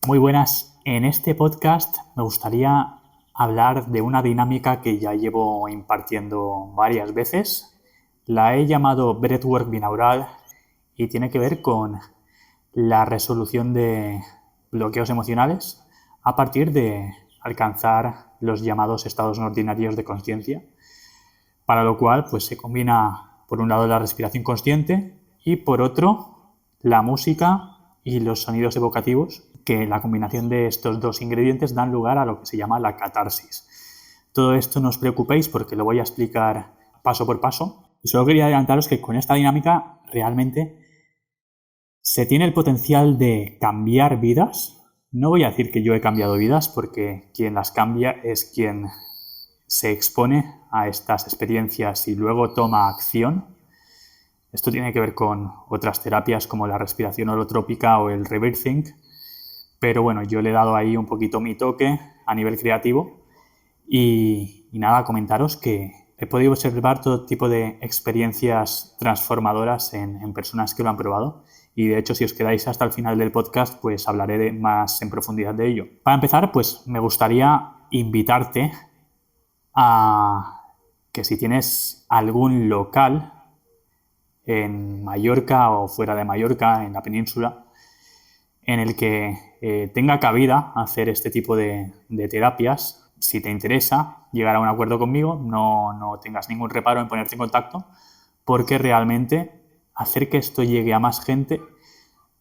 Muy buenas. En este podcast me gustaría hablar de una dinámica que ya llevo impartiendo varias veces. La he llamado Breathwork binaural y tiene que ver con la resolución de bloqueos emocionales a partir de alcanzar los llamados estados no ordinarios de consciencia, para lo cual pues se combina por un lado la respiración consciente y por otro la música y los sonidos evocativos, que la combinación de estos dos ingredientes dan lugar a lo que se llama la catarsis. Todo esto no os preocupéis porque lo voy a explicar paso por paso. Y solo quería adelantaros que con esta dinámica realmente se tiene el potencial de cambiar vidas. No voy a decir que yo he cambiado vidas porque quien las cambia es quien se expone a estas experiencias y luego toma acción. Esto tiene que ver con otras terapias como la respiración holotrópica o el rebirthing, pero bueno, yo le he dado ahí un poquito mi toque a nivel creativo y nada, comentaros que he podido observar todo tipo de experiencias transformadoras en personas que lo han probado y de hecho si os quedáis hasta el final del podcast pues hablaré más en profundidad de ello. Para empezar, pues me gustaría invitarte a que si tienes algún local en Mallorca o fuera de Mallorca, en la península, en el que tenga cabida hacer este tipo de terapias, si te interesa llegar a un acuerdo conmigo, no tengas ningún reparo en ponerte en contacto, porque realmente hacer que esto llegue a más gente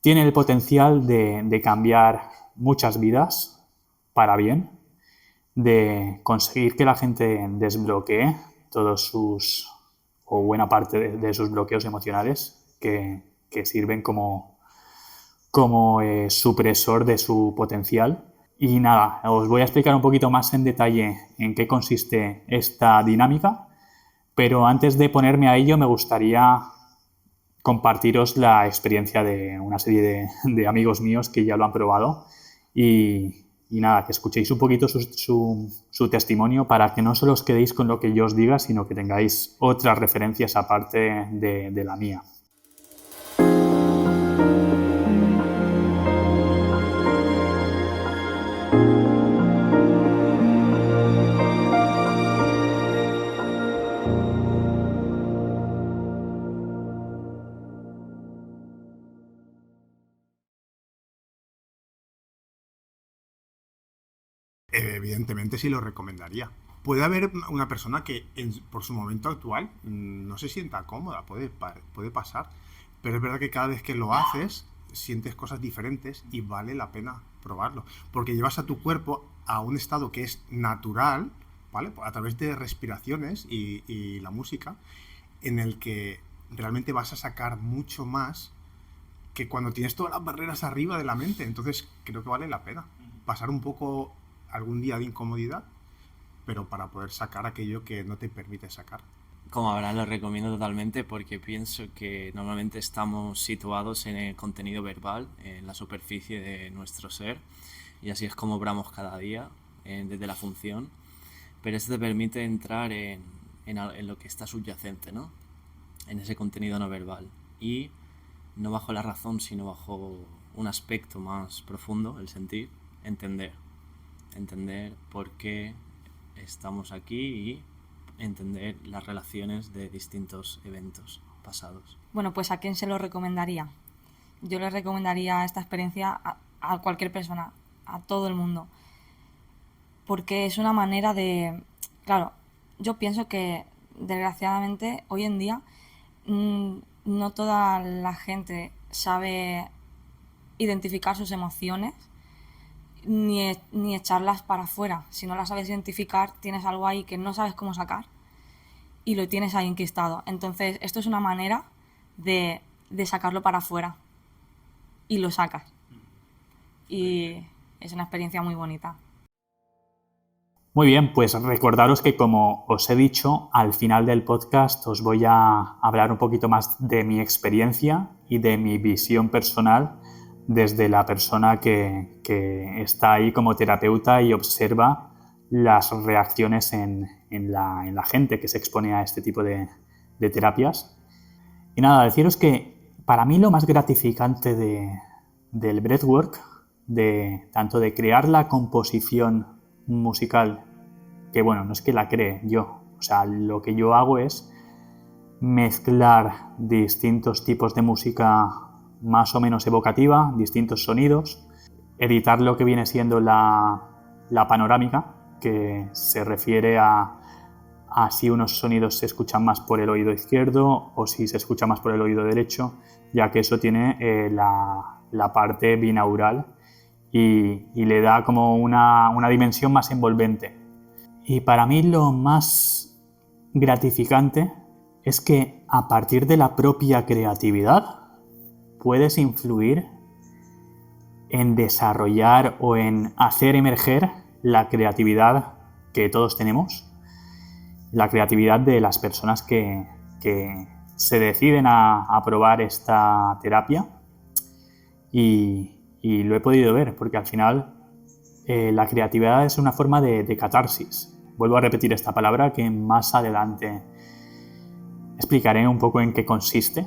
tiene el potencial de cambiar muchas vidas para bien, de conseguir que la gente desbloquee todos sus, o buena parte de sus bloqueos emocionales que sirven como supresor de su potencial. Y nada, os voy a explicar un poquito más en detalle en qué consiste esta dinámica, pero antes de ponerme a ello me gustaría compartiros la experiencia de una serie de amigos míos que ya lo han probado y nada, que escuchéis un poquito su testimonio para que no solo os quedéis con lo que yo os diga, sino que tengáis otras referencias aparte de la mía. Evidentemente sí lo recomendaría. Puede haber una persona que por su momento actual no se sienta cómoda, puede pasar, pero es verdad que cada vez que lo haces sientes cosas diferentes y vale la pena probarlo, porque llevas a tu cuerpo a un estado que es natural, ¿vale? A través de respiraciones y la música, en el que realmente vas a sacar mucho más que cuando tienes todas las barreras arriba de la mente. Entonces creo que vale la pena pasar un poco algún día de incomodidad, pero para poder sacar aquello que no te permite sacar. Como Abraham, lo recomiendo totalmente porque pienso que normalmente estamos situados en el contenido verbal, en la superficie de nuestro ser, y así es como obramos cada día desde la función, pero esto te permite entrar en lo que está subyacente, ¿no? En ese contenido no verbal, y no bajo la razón, sino bajo un aspecto más profundo, el sentir, entender por qué estamos aquí y entender las relaciones de distintos eventos pasados. Bueno, pues ¿a quién se lo recomendaría? Yo le recomendaría esta experiencia a cualquier persona, a todo el mundo, porque es una manera de... Claro, yo pienso que desgraciadamente hoy en día no toda la gente sabe identificar sus emociones ni echarlas para afuera. Si no las sabes identificar, tienes algo ahí que no sabes cómo sacar y lo tienes ahí enquistado. Entonces, esto es una manera de sacarlo para afuera y lo sacas. Y es una experiencia muy bonita. Muy bien, pues recordaros que como os he dicho, al final del podcast os voy a hablar un poquito más de mi experiencia y de mi visión personal desde la persona que está ahí como terapeuta y observa las reacciones en la gente que se expone a este tipo de terapias. Y nada, deciros que para mí lo más gratificante del breathwork tanto de crear la composición musical, que bueno, no es que la cree yo, o sea, lo que yo hago es mezclar distintos tipos de música más o menos evocativa, distintos sonidos, editar lo que viene siendo la panorámica, que se refiere a si unos sonidos se escuchan más por el oído izquierdo o si se escucha más por el oído derecho, ya que eso tiene la parte binaural y le da como una dimensión más envolvente. Y para mí lo más gratificante es que a partir de la propia creatividad puedes influir en desarrollar o en hacer emerger la creatividad que todos tenemos, la creatividad de las personas que se deciden a probar esta terapia y lo he podido ver porque al final la creatividad es una forma de catarsis. Vuelvo a repetir esta palabra que más adelante explicaré un poco en qué consiste,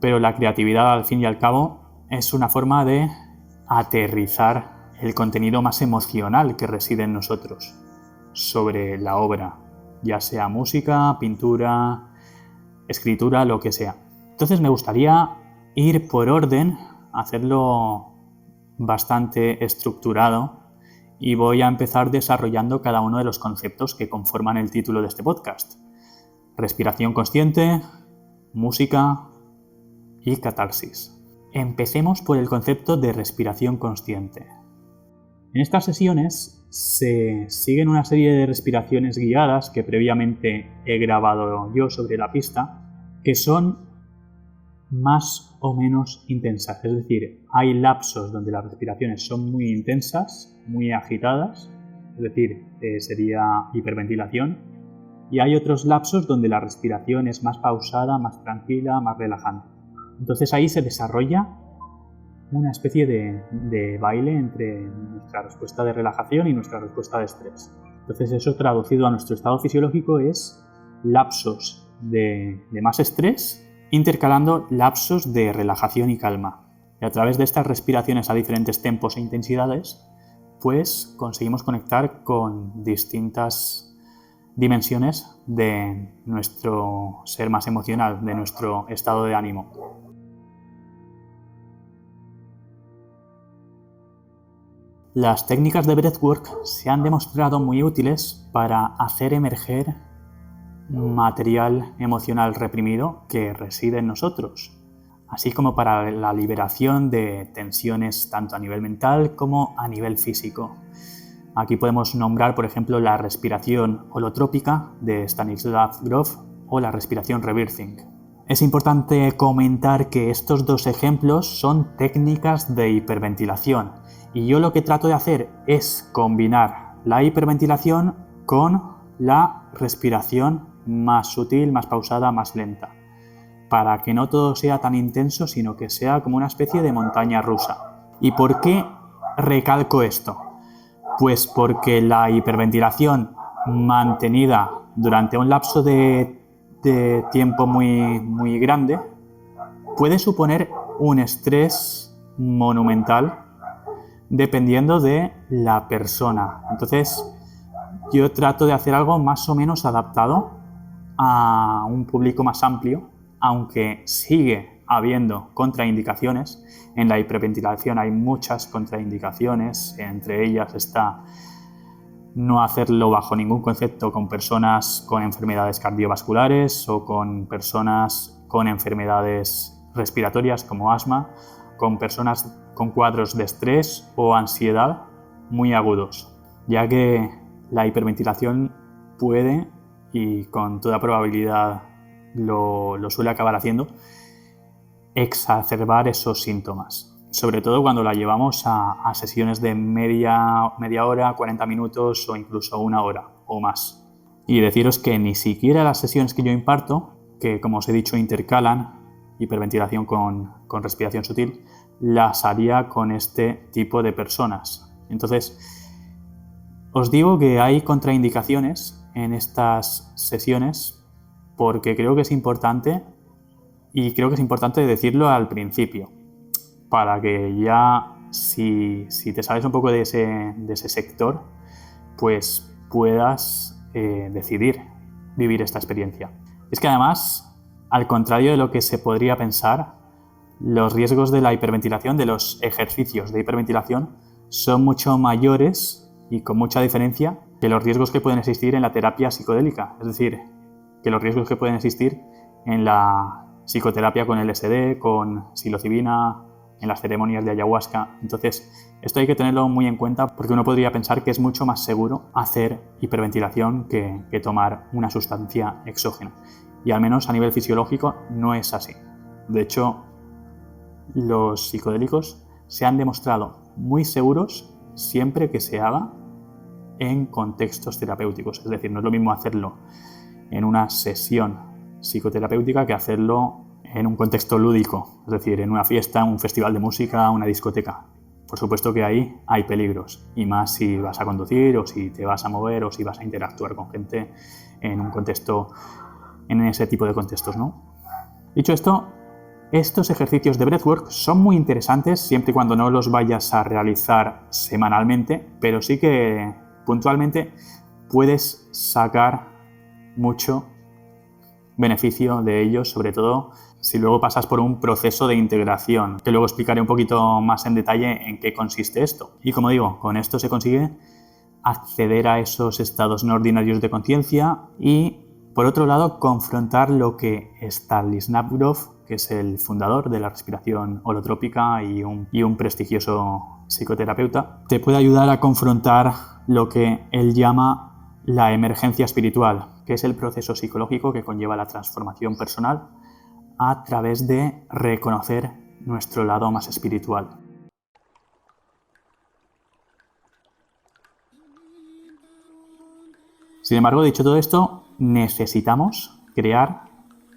pero la creatividad al fin y al cabo es una forma de aterrizar el contenido más emocional que reside en nosotros sobre la obra, ya sea música, pintura, escritura, lo que sea. Entonces me gustaría ir por orden, hacerlo bastante estructurado y voy a empezar desarrollando cada uno de los conceptos que conforman el título de este podcast. Respiración consciente, música y catarsis. Empecemos por el concepto de respiración consciente. En estas sesiones se siguen una serie de respiraciones guiadas que previamente he grabado yo sobre la pista, que son más o menos intensas. Es decir, hay lapsos donde las respiraciones son muy intensas, muy agitadas, es decir, sería hiperventilación, y hay otros lapsos donde la respiración es más pausada, más tranquila, más relajante. Entonces ahí se desarrolla una especie de baile entre nuestra respuesta de relajación y nuestra respuesta de estrés. Entonces eso traducido a nuestro estado fisiológico es lapsos de más estrés intercalando lapsos de relajación y calma. Y a través de estas respiraciones a diferentes tempos e intensidades, pues conseguimos conectar con distintas dimensiones de nuestro ser más emocional, de nuestro estado de ánimo. Las técnicas de breathwork se han demostrado muy útiles para hacer emerger material emocional reprimido que reside en nosotros, así como para la liberación de tensiones tanto a nivel mental como a nivel físico. Aquí podemos nombrar, por ejemplo, la respiración holotrópica de Stanislav Grof o la respiración rebirthing. Es importante comentar que estos dos ejemplos son técnicas de hiperventilación y yo lo que trato de hacer es combinar la hiperventilación con la respiración más sutil, más pausada, más lenta, para que no todo sea tan intenso, sino que sea como una especie de montaña rusa. ¿Y por qué recalco esto? Pues porque la hiperventilación mantenida durante un lapso de tiempo muy grande puede suponer un estrés monumental dependiendo de la persona. Entonces, yo trato de hacer algo más o menos adaptado a un público más amplio, aunque sigue habiendo contraindicaciones. En la hiperventilación hay muchas contraindicaciones, entre ellas está no hacerlo bajo ningún concepto con personas con enfermedades cardiovasculares o con personas con enfermedades respiratorias como asma, con personas con cuadros de estrés o ansiedad muy agudos, ya que la hiperventilación puede, y con toda probabilidad lo suele acabar haciendo, exacerbar esos síntomas, sobre todo cuando la llevamos a sesiones de media hora, 40 minutos o incluso una hora o más. Y deciros que ni siquiera las sesiones que yo imparto, que como os he dicho intercalan hiperventilación con respiración sutil, las haría con este tipo de personas. Entonces, os digo que hay contraindicaciones en estas sesiones porque creo que es importante, y creo que es importante decirlo al principio, para que ya si te sabes un poco de ese sector, pues puedas decidir vivir esta experiencia. Es que además, al contrario de lo que se podría pensar, los riesgos de la hiperventilación, de los ejercicios de hiperventilación, son mucho mayores y con mucha diferencia que los riesgos que pueden existir en la terapia psicodélica. Es decir, que los riesgos que pueden existir en la psicoterapia con LSD, con psilocibina, en las ceremonias de ayahuasca. Entonces, esto hay que tenerlo muy en cuenta porque uno podría pensar que es mucho más seguro hacer hiperventilación que tomar una sustancia exógena. Y al menos a nivel fisiológico no es así. De hecho, los psicodélicos se han demostrado muy seguros siempre que se haga en contextos terapéuticos. Es decir, no es lo mismo hacerlo en una sesión psicoterapéutica que hacerlo en un contexto lúdico, es decir, en una fiesta, un festival de música, una discoteca. Por supuesto que ahí hay peligros, y más si vas a conducir o si te vas a mover o si vas a interactuar con gente en un contexto, en ese tipo de contextos, ¿no? Dicho esto, estos ejercicios de breathwork son muy interesantes siempre y cuando no los vayas a realizar semanalmente, pero sí que puntualmente puedes sacar mucho beneficio de ellos, sobre todo si luego pasas por un proceso de integración, que luego explicaré un poquito más en detalle en qué consiste esto. Y como digo, con esto se consigue acceder a esos estados no ordinarios de conciencia y, por otro lado, confrontar lo que Stanislav, que es el fundador de la respiración holotrópica y un prestigioso psicoterapeuta, te puede ayudar a confrontar lo que él llama la emergencia espiritual, que es el proceso psicológico que conlleva la transformación personal a través de reconocer nuestro lado más espiritual. Sin embargo, dicho todo esto, necesitamos crear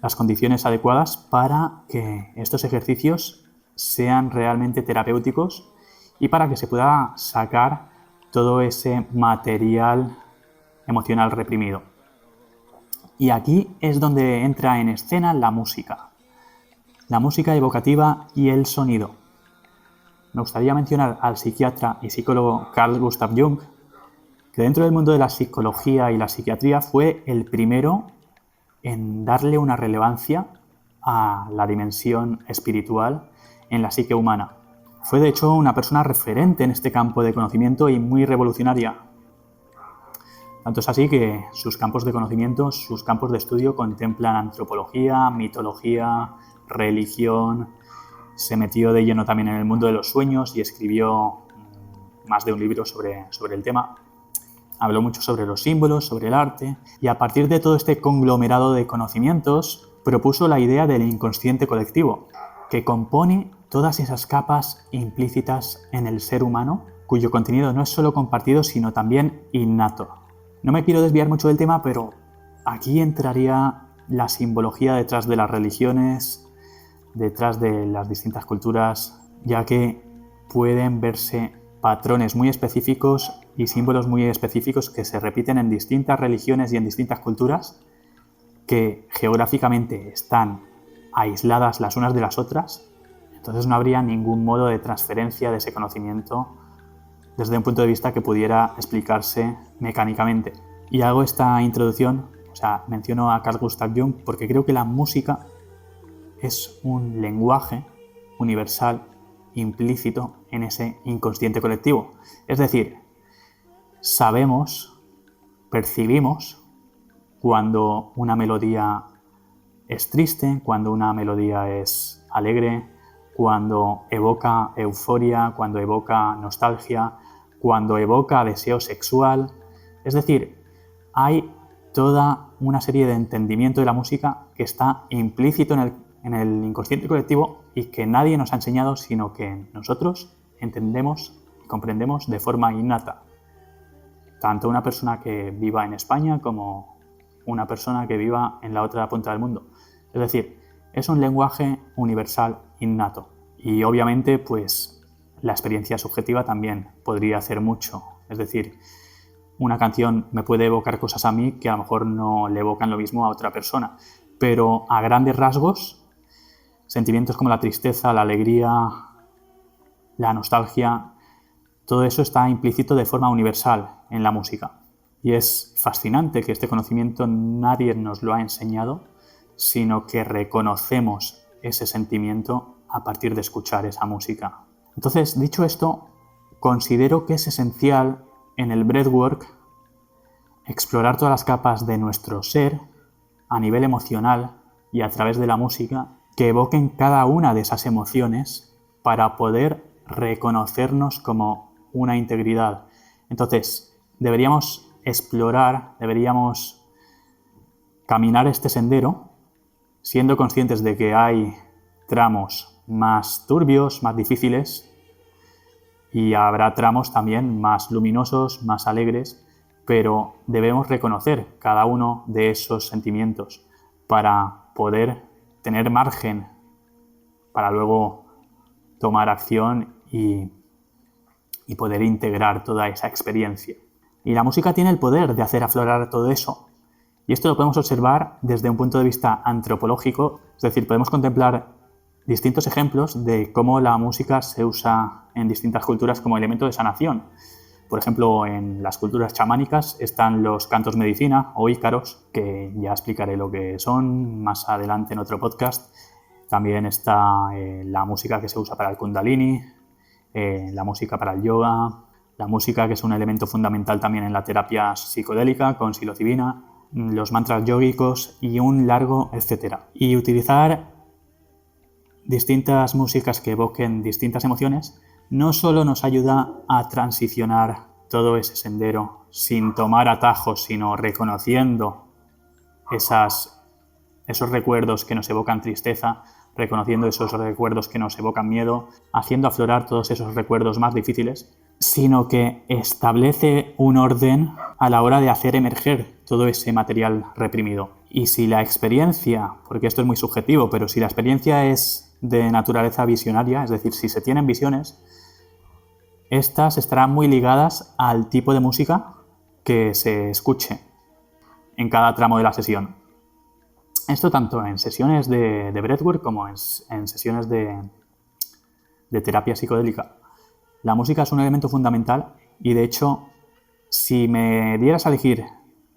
las condiciones adecuadas para que estos ejercicios sean realmente terapéuticos y para que se pueda sacar todo ese material emocional reprimido. Y aquí es donde entra en escena la música evocativa y el sonido. Me gustaría mencionar al psiquiatra y psicólogo Carl Gustav Jung, que dentro del mundo de la psicología y la psiquiatría fue el primero en darle una relevancia a la dimensión espiritual en la psique humana. Fue de hecho una persona referente en este campo de conocimiento y muy revolucionaria. Tanto es así que sus campos de conocimiento, sus campos de estudio contemplan antropología, mitología, religión. Se metió de lleno también en el mundo de los sueños y escribió más de un libro sobre el tema. Habló mucho sobre los símbolos, sobre el arte, y a partir de todo este conglomerado de conocimientos propuso la idea del inconsciente colectivo, que compone todas esas capas implícitas en el ser humano, cuyo contenido no es solo compartido, sino también innato. No me quiero desviar mucho del tema, pero aquí entraría la simbología detrás de las religiones, detrás de las distintas culturas, ya que pueden verse patrones muy específicos y símbolos muy específicos que se repiten en distintas religiones y en distintas culturas, que geográficamente están aisladas las unas de las otras. Entonces no habría ningún modo de transferencia de ese conocimiento desde un punto de vista que pudiera explicarse mecánicamente. Y hago esta introducción, menciono a Carl Gustav Jung porque creo que la música es un lenguaje universal implícito en ese inconsciente colectivo. Es decir, sabemos, percibimos cuando una melodía es triste, cuando una melodía es alegre, cuando evoca euforia, cuando evoca nostalgia, cuando evoca deseo sexual. Es decir, hay toda una serie de entendimiento de la música que está implícito en el inconsciente colectivo y que nadie nos ha enseñado, sino que nosotros entendemos y comprendemos de forma innata. Tanto una persona que viva en España como una persona que viva en la otra punta del mundo. Es decir, es un lenguaje universal innato. Y obviamente, pues, la experiencia subjetiva también podría hacer mucho. Es decir, una canción me puede evocar cosas a mí que a lo mejor no le evocan lo mismo a otra persona. Pero a grandes rasgos, sentimientos como la tristeza, la alegría, la nostalgia, todo eso está implícito de forma universal en la música. Y es fascinante que este conocimiento nadie nos lo ha enseñado, sino que reconocemos ese sentimiento a partir de escuchar esa música. Entonces, dicho esto, considero que es esencial en el breathwork explorar todas las capas de nuestro ser a nivel emocional y a través de la música que evoquen cada una de esas emociones para poder reconocernos como una integridad. Entonces, deberíamos explorar, deberíamos caminar este sendero siendo conscientes de que hay tramos más turbios, más difíciles, y habrá tramos también más luminosos, más alegres, pero debemos reconocer cada uno de esos sentimientos para poder tener margen para luego tomar acción y poder integrar toda esa experiencia. Y la música tiene el poder de hacer aflorar todo eso. Y esto lo podemos observar desde un punto de vista antropológico, es decir, podemos contemplar distintos ejemplos de cómo la música se usa en distintas culturas como elemento de sanación. Por ejemplo, en las culturas chamánicas están los cantos medicina o ícaros, que ya explicaré lo que son más adelante en otro podcast. También está la música que se usa para el kundalini, la música para el yoga, la música que es un elemento fundamental también en la terapia psicodélica con psilocibina, los mantras yógicos y un largo etcétera. Y utilizar distintas músicas que evoquen distintas emociones no solo nos ayuda a transicionar todo ese sendero sin tomar atajos, sino reconociendo esos recuerdos que nos evocan tristeza, reconociendo esos recuerdos que nos evocan miedo, haciendo aflorar todos esos recuerdos más difíciles, sino que establece un orden a la hora de hacer emerger todo ese material reprimido. Y si la experiencia, porque esto es muy subjetivo, pero si la experiencia es de naturaleza visionaria, es decir, si se tienen visiones, estas estarán muy ligadas al tipo de música que se escuche en cada tramo de la sesión. Esto tanto en sesiones de breathwork como en sesiones de terapia psicodélica. La música es un elemento fundamental y, de hecho, si me dieras a elegir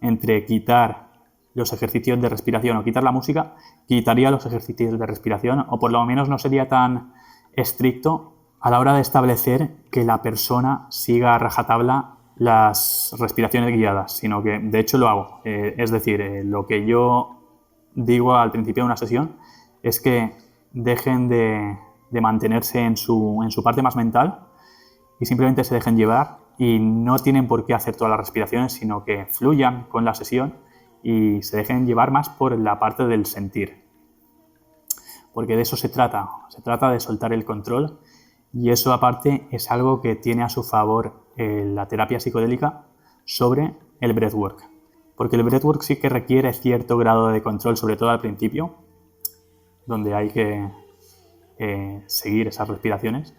entre quitar los ejercicios de respiración o quitar la música, quitaría los ejercicios de respiración, o por lo menos no sería tan estricto a la hora de establecer que la persona siga a rajatabla las respiraciones guiadas, sino que de hecho lo hago. Es decir, lo que yo digo al principio de una sesión es que dejen de mantenerse en su parte más mental y simplemente se dejen llevar, y no tienen por qué hacer todas las respiraciones, sino que fluyan con la sesión y se dejen llevar más por la parte del sentir. Porque de eso se trata de soltar el control, y eso aparte es algo que tiene a su favor la terapia psicodélica sobre el breathwork. Porque el breathwork sí que requiere cierto grado de control, sobre todo al principio, donde hay que seguir esas respiraciones.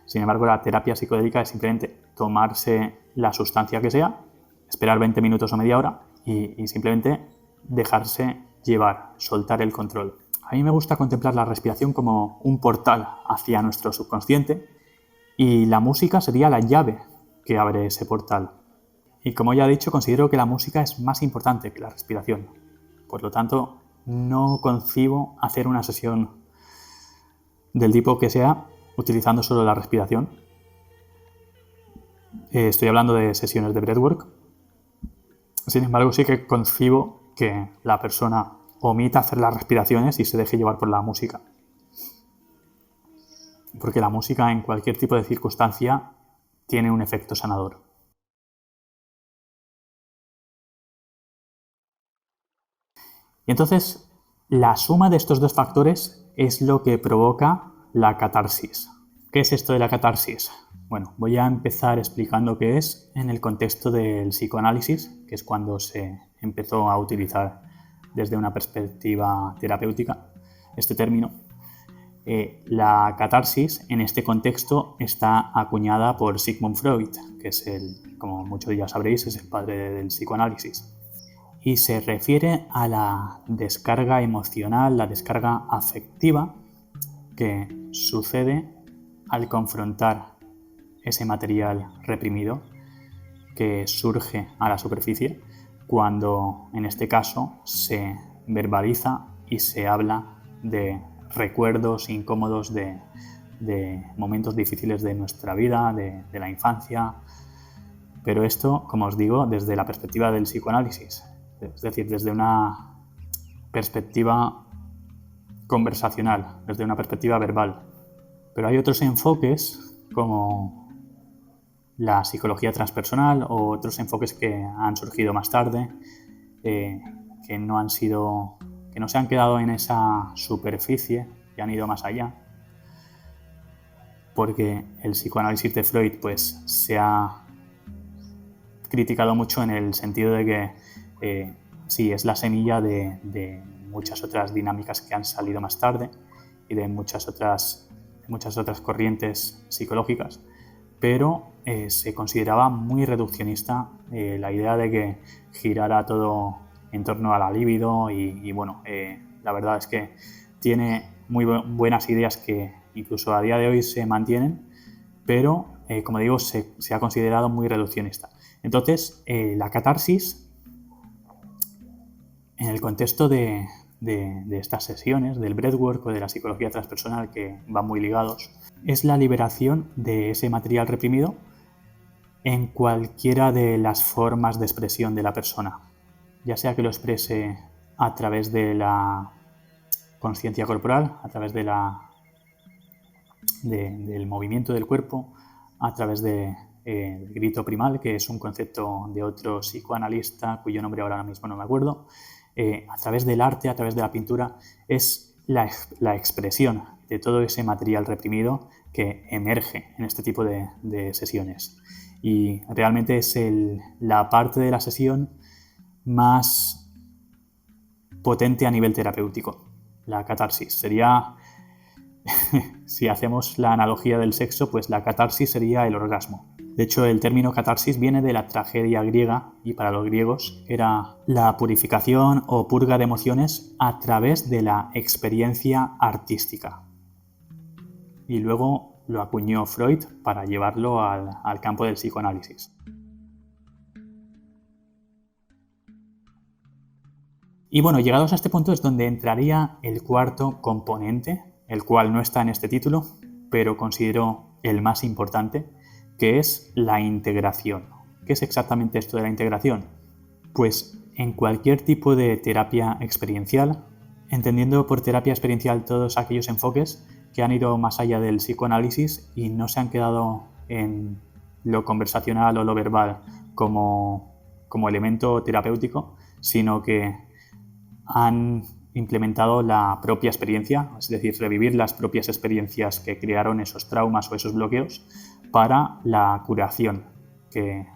Sin embargo, la terapia psicodélica es simplemente tomarse la sustancia que sea, esperar 20 minutos o media hora y simplemente dejarse llevar, soltar el control. A mí me gusta contemplar la respiración como un portal hacia nuestro subconsciente, y la música sería la llave que abre ese portal. Y como ya he dicho, considero que la música es más importante que la respiración. Por lo tanto, no concibo hacer una sesión del tipo que sea utilizando solo la respiración. Estoy hablando de sesiones de breathwork. Sin embargo, sí que concibo que la persona omita hacer las respiraciones y se deje llevar por la música. Porque la música en cualquier tipo de circunstancia tiene un efecto sanador. Y entonces, la suma de estos dos factores es lo que provoca la catarsis. ¿Qué es esto de la catarsis? Bueno, voy a empezar explicando qué es en el contexto del psicoanálisis, que es cuando se empezó a utilizar desde una perspectiva terapéutica este término. La catarsis en este contexto está acuñada por Sigmund Freud, que es como muchos ya sabréis, es el padre del psicoanálisis. Y se refiere a la descarga emocional, la descarga afectiva que sucede al confrontar ese material reprimido que surge a la superficie cuando, en este caso, se verbaliza y se habla de recuerdos incómodos de momentos difíciles de nuestra vida, de la infancia. Pero esto, como os digo, desde la perspectiva del psicoanálisis, es decir, desde una perspectiva conversacional, desde una perspectiva verbal. Pero hay otros enfoques como la psicología transpersonal o otros enfoques que han surgido más tarde, que no se han quedado en esa superficie y han ido más allá, porque el psicoanálisis de Freud pues se ha criticado mucho en el sentido de que sí, es la semilla de muchas otras dinámicas que han salido más tarde y de muchas otras corrientes psicológicas, pero se consideraba muy reduccionista la idea de que girara todo en torno a la libido y bueno, la verdad es que tiene muy buenas ideas que incluso a día de hoy se mantienen, pero como digo, se ha considerado muy reduccionista. Entonces, la catarsis, en el contexto de estas sesiones, del breathwork o de la psicología transpersonal, que van muy ligados, es la liberación de ese material reprimido en cualquiera de las formas de expresión de la persona, ya sea que lo exprese a través de la conciencia corporal, a través del movimiento del cuerpo, a través del grito primal, que es un concepto de otro psicoanalista cuyo nombre ahora mismo no me acuerdo, a través del arte, a través de la pintura. Es la expresión de todo ese material reprimido que emerge en este tipo de sesiones. Y realmente es la parte de la sesión más potente a nivel terapéutico. La catarsis sería, si hacemos la analogía del sexo, pues la catarsis sería el orgasmo. De hecho, el término catarsis viene de la tragedia griega y para los griegos era la purificación o purga de emociones a través de la experiencia artística. Y luego lo acuñó Freud para llevarlo al campo del psicoanálisis. Y bueno, llegados a este punto es donde entraría el cuarto componente, el cual no está en este título, pero considero el más importante, que es la integración. ¿Qué es exactamente esto de la integración? Pues en cualquier tipo de terapia experiencial, entendiendo por terapia experiencial todos aquellos enfoques que han ido más allá del psicoanálisis y no se han quedado en lo conversacional o lo verbal como elemento terapéutico, sino que han implementado la propia experiencia, es decir, revivir las propias experiencias que crearon esos traumas o esos bloqueos para la curación, que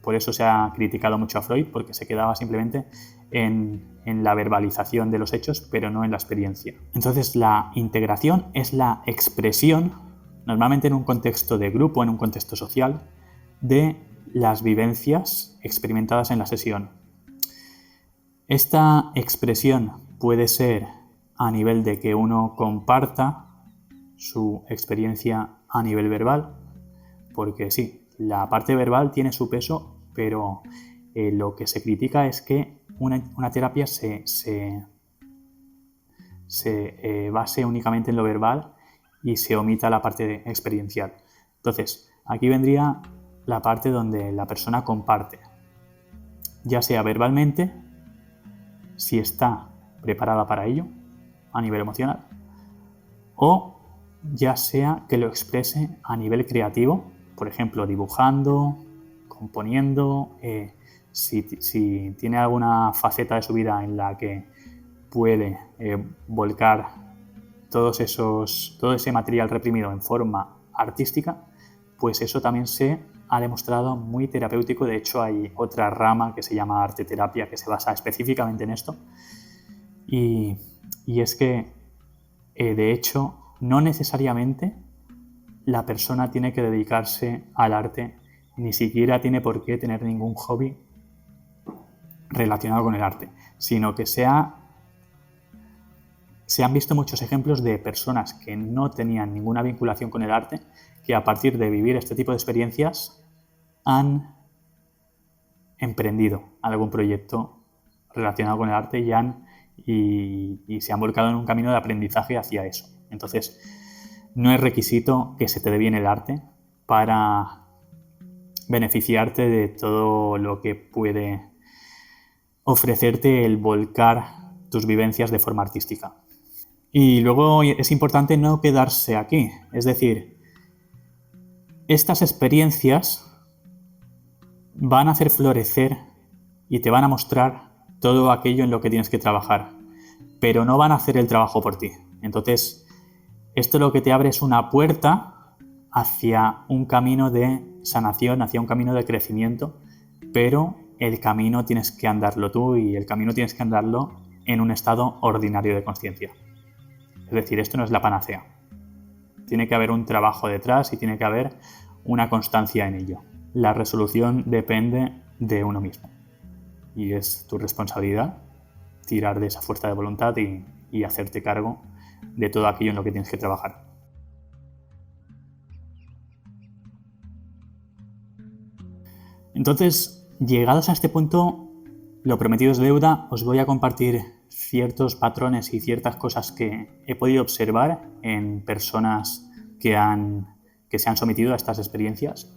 por eso se ha criticado mucho a Freud, porque se quedaba simplemente en la verbalización de los hechos, pero no en la experiencia. Entonces, la integración es la expresión, normalmente en un contexto de grupo, en un contexto social, de las vivencias experimentadas en la sesión. Esta expresión puede ser a nivel de que uno comparta su experiencia a nivel verbal, porque sí, la parte verbal tiene su peso, pero lo que se critica es que una terapia se base únicamente en lo verbal y se omita la parte experiencial. Entonces, aquí vendría la parte donde la persona comparte, ya sea verbalmente, si está preparada para ello a nivel emocional, o ya sea que lo exprese a nivel creativo, por ejemplo, dibujando, componiendo, si tiene alguna faceta de su vida en la que puede volcar todo ese material reprimido en forma artística, pues eso también se ha demostrado muy terapéutico. De hecho, hay otra rama que se llama arte terapia que se basa específicamente en esto. Y es que, de hecho, no necesariamente la persona tiene que dedicarse al arte, ni siquiera tiene por qué tener ningún hobby relacionado con el arte, sino que sea se han visto muchos ejemplos de personas que no tenían ninguna vinculación con el arte, que a partir de vivir este tipo de experiencias han emprendido algún proyecto relacionado con el arte y se han volcado en un camino de aprendizaje hacia eso. Entonces, no es requisito que se te dé bien el arte para beneficiarte de todo lo que puede ofrecerte el volcar tus vivencias de forma artística. Y luego es importante no quedarse aquí. Es decir, estas experiencias van a hacer florecer y te van a mostrar todo aquello en lo que tienes que trabajar, pero no van a hacer el trabajo por ti. Entonces, esto lo que te abre es una puerta hacia un camino de sanación, hacia un camino de crecimiento, pero el camino tienes que andarlo tú y el camino tienes que andarlo en un estado ordinario de conciencia. Es decir, esto no es la panacea. Tiene que haber un trabajo detrás y tiene que haber una constancia en ello. La resolución depende de uno mismo y es tu responsabilidad tirar de esa fuerza de voluntad y hacerte cargo de todo aquello en lo que tienes que trabajar. Entonces, llegados a este punto, lo prometido es deuda, os voy a compartir ciertos patrones y ciertas cosas que he podido observar en personas que se han sometido a estas experiencias.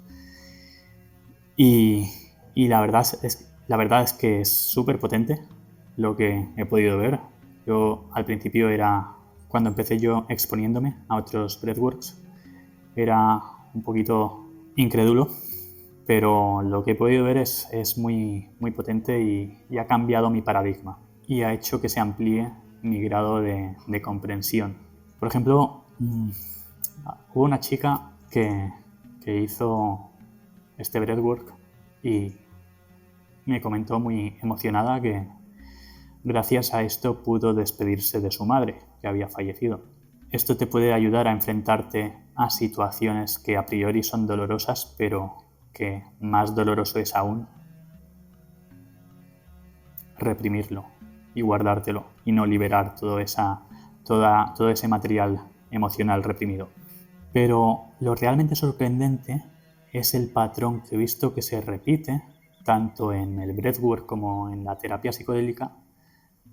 Y la verdad es que es súper potente lo que he podido ver. Yo al principio cuando empecé yo exponiéndome a otros breathworks, era un poquito incrédulo, pero lo que he podido ver es muy, muy potente y ha cambiado mi paradigma y ha hecho que se amplíe mi grado de comprensión. Por ejemplo, hubo una chica que hizo este breathwork y me comentó muy emocionada que gracias a esto pudo despedirse de su madre, que había fallecido. Esto te puede ayudar a enfrentarte a situaciones que a priori son dolorosas, pero que más doloroso es aún reprimirlo y guardártelo y no liberar todo ese material emocional reprimido. Pero lo realmente sorprendente es el patrón que he visto que se repite tanto en el breathwork como en la terapia psicodélica,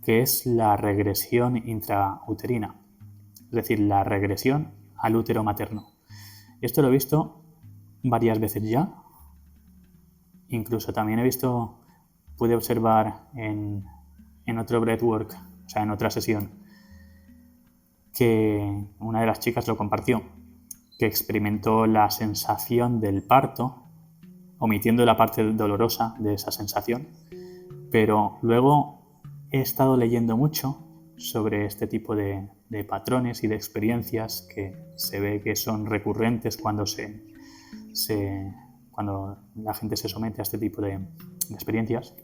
que es la regresión intrauterina, es decir, la regresión al útero materno. Esto lo he visto varias veces ya, incluso también pude observar en otro breathwork, o sea, en otra sesión, que una de las chicas lo compartió, que experimentó la sensación del parto, omitiendo la parte dolorosa de esa sensación, pero luego he estado leyendo mucho sobre este tipo de patrones y de experiencias que se ve que son recurrentes cuando la gente se somete a este tipo de experiencias.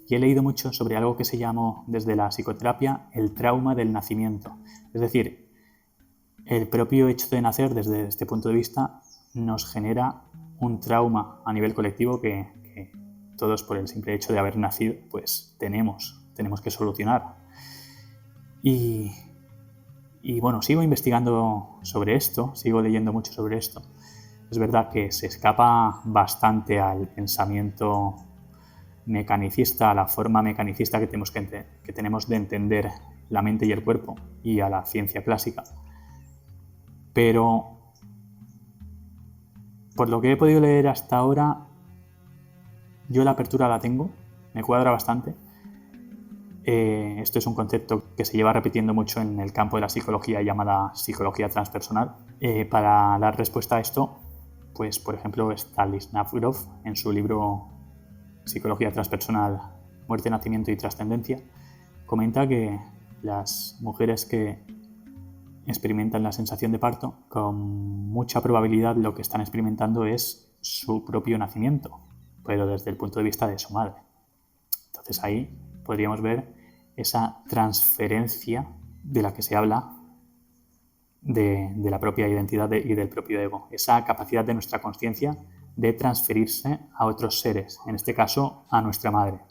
Y he leído mucho sobre algo que se llamó desde la psicoterapia el trauma del nacimiento. Es decir, el propio hecho de nacer desde este punto de vista nos genera un trauma a nivel colectivo que todos, por el simple hecho de haber nacido, pues tenemos que solucionar. Y bueno, sigo investigando sobre esto, sigo leyendo mucho sobre esto. Es verdad que se escapa bastante al pensamiento mecanicista, a la forma mecanicista que tenemos de entender la mente y el cuerpo y a la ciencia clásica. Pero por lo que he podido leer hasta ahora, yo la apertura la tengo, me cuadra bastante. Esto es un concepto que se lleva repitiendo mucho en el campo de la psicología llamada psicología transpersonal. Para dar respuesta a esto, pues por ejemplo Stanislav Grof, en su libro Psicología transpersonal, muerte, nacimiento y trascendencia, comenta que las mujeres que experimentan la sensación de parto, con mucha probabilidad lo que están experimentando es su propio nacimiento, pero desde el punto de vista de su madre. Entonces ahí podríamos ver esa transferencia de la que se habla de la propia identidad y del propio ego, esa capacidad de nuestra conciencia de transferirse a otros seres, en este caso a nuestra madre.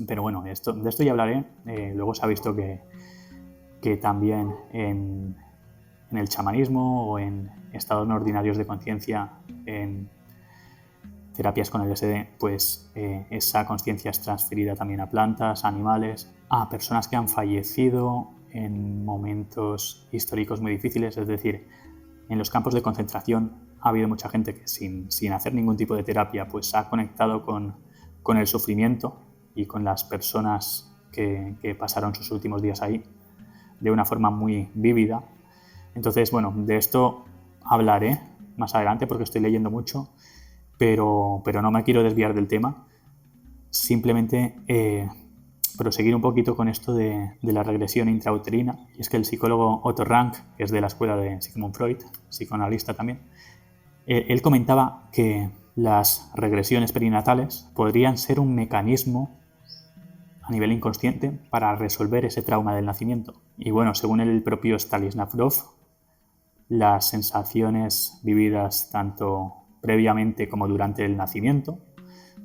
Pero bueno, de esto ya hablaré. Luego se ha visto que que también en el chamanismo o en estados no ordinarios de conciencia, en terapias con LSD, pues esa conciencia es transferida también a plantas, a animales, a personas que han fallecido en momentos históricos muy difíciles. Es decir, en los campos de concentración ha habido mucha gente que sin hacer ningún tipo de terapia pues ha conectado con el sufrimiento y con las personas que pasaron sus últimos días ahí de una forma muy vívida. Entonces, bueno, de esto hablaré más adelante porque estoy leyendo mucho, pero no me quiero desviar del tema. Simplemente proseguir un poquito con esto de la regresión intrauterina. Y es que el psicólogo Otto Rank, que es de la escuela de Sigmund Freud, psicoanalista también, él comentaba que las regresiones perinatales podrían ser un mecanismo a nivel inconsciente para resolver ese trauma del nacimiento. Y bueno, según el propio Stanislav, las sensaciones vividas tanto previamente como durante el nacimiento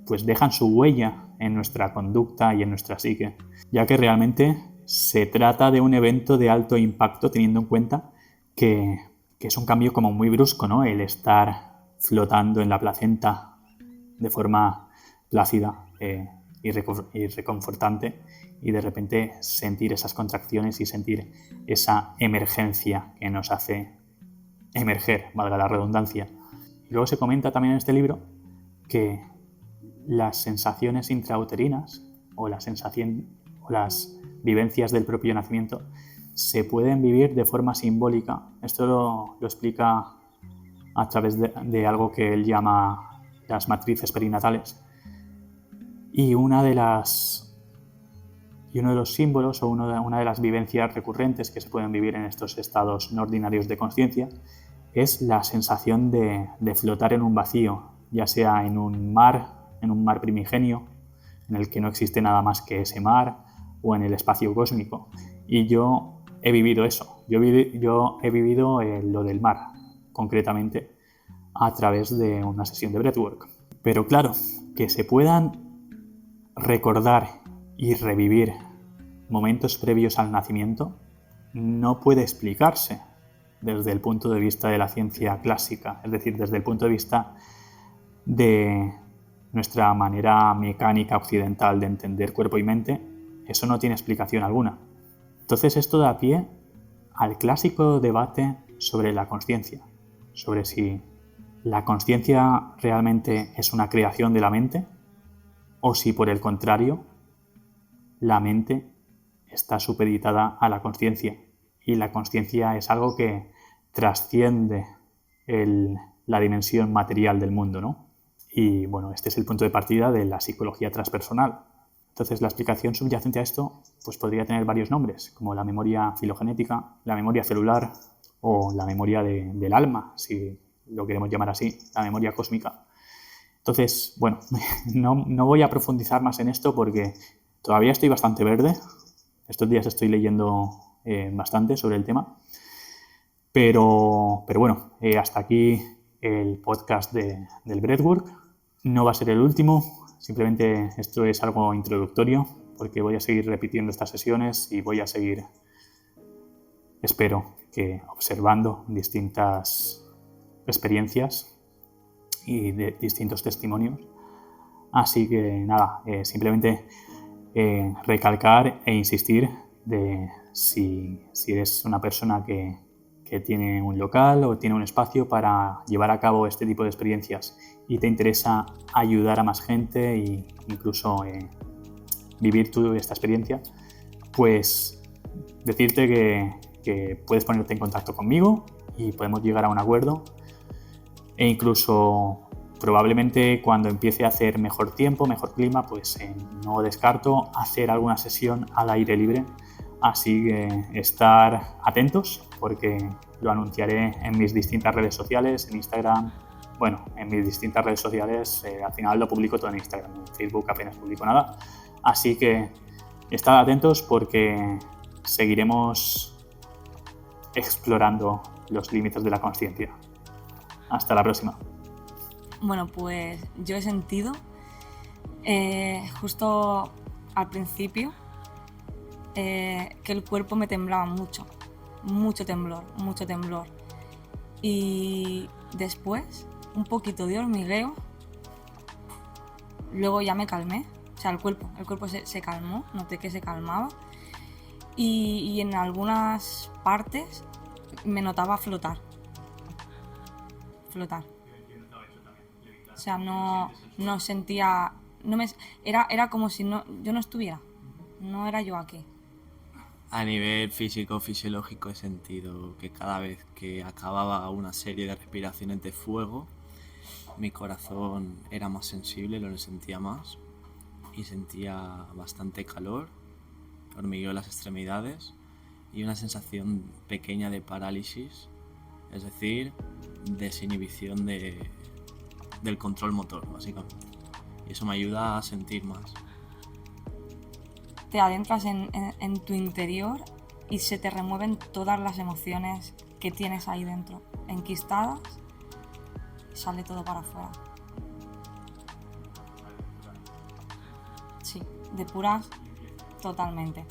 pues dejan su huella en nuestra conducta y en nuestra psique, ya que realmente se trata de un evento de alto impacto, teniendo en cuenta que es un cambio como muy brusco, ¿no? El estar flotando en la placenta de forma plácida y reconfortante, y de repente sentir esas contracciones y sentir esa emergencia que nos hace emerger, valga la redundancia. Y luego se comenta también en este libro que las sensaciones intrauterinas o las vivencias del propio nacimiento se pueden vivir de forma simbólica. Esto lo explica a través de algo que él llama las matrices perinatales. Y uno de los símbolos o una de las vivencias recurrentes que se pueden vivir en estos estados no ordinarios de conciencia es la sensación de flotar en un vacío, ya sea en un mar primigenio, en el que no existe nada más que ese mar, o en el espacio cósmico. Y yo he vivido eso. Yo he vivido lo del mar, concretamente, a través de una sesión de breathwork. Pero claro, que se puedan recordar y revivir momentos previos al nacimiento no puede explicarse desde el punto de vista de la ciencia clásica, es decir, desde el punto de vista de nuestra manera mecánica occidental de entender cuerpo y mente. Eso no tiene explicación alguna. Entonces esto da pie al clásico debate sobre la consciencia, sobre si la consciencia realmente es una creación de la mente o si por el contrario la mente está supeditada a la consciencia y la consciencia es algo que trasciende la dimensión material del mundo, ¿no? Y bueno, este es el punto de partida de la psicología transpersonal. Entonces la explicación subyacente a esto pues podría tener varios nombres, como la memoria filogenética, la memoria celular o la memoria del alma, si lo queremos llamar así, la memoria cósmica. Entonces, bueno, no voy a profundizar más en esto porque todavía estoy bastante verde. Estos días estoy leyendo bastante sobre el tema. Pero bueno, hasta aquí el podcast del Breathwork. No va a ser el último, simplemente esto es algo introductorio porque voy a seguir repitiendo estas sesiones y voy a seguir, espero que observando distintas experiencias y de distintos testimonios. Así que nada, simplemente recalcar e insistir de si eres una persona que tiene un local o tiene un espacio para llevar a cabo este tipo de experiencias y te interesa ayudar a más gente e incluso vivir tú esta experiencia, pues decirte que puedes ponerte en contacto conmigo y podemos llegar a un acuerdo e incluso probablemente cuando empiece a hacer mejor tiempo, mejor clima, pues no descarto hacer alguna sesión al aire libre. Así que estar atentos porque lo anunciaré en mis distintas redes sociales, en Instagram. Bueno, en mis distintas redes sociales, al final lo publico todo en Instagram, en Facebook apenas publico nada. Así que estad atentos porque seguiremos explorando los límites de la consciencia. Hasta la próxima. Bueno, pues yo he sentido justo al principio que el cuerpo me temblaba mucho, mucho temblor. Y después, un poquito de hormigueo, luego ya me calmé, o sea, el cuerpo se calmó, noté que se calmaba y en algunas partes me notaba flotar. O sea, no sentía, era como si yo no estuviera, no era yo aquí. A nivel físico-fisiológico he sentido que cada vez que acababa una serie de respiraciones de fuego, mi corazón era más sensible, lo sentía más y sentía bastante calor, hormigueo en las extremidades y una sensación pequeña de parálisis, es decir, desinhibición del control motor, básicamente. Y eso me ayuda a sentir más. Te adentras en tu interior y se te remueven todas las emociones que tienes ahí dentro, enquistadas, y sale todo para afuera. Sí, depuras totalmente.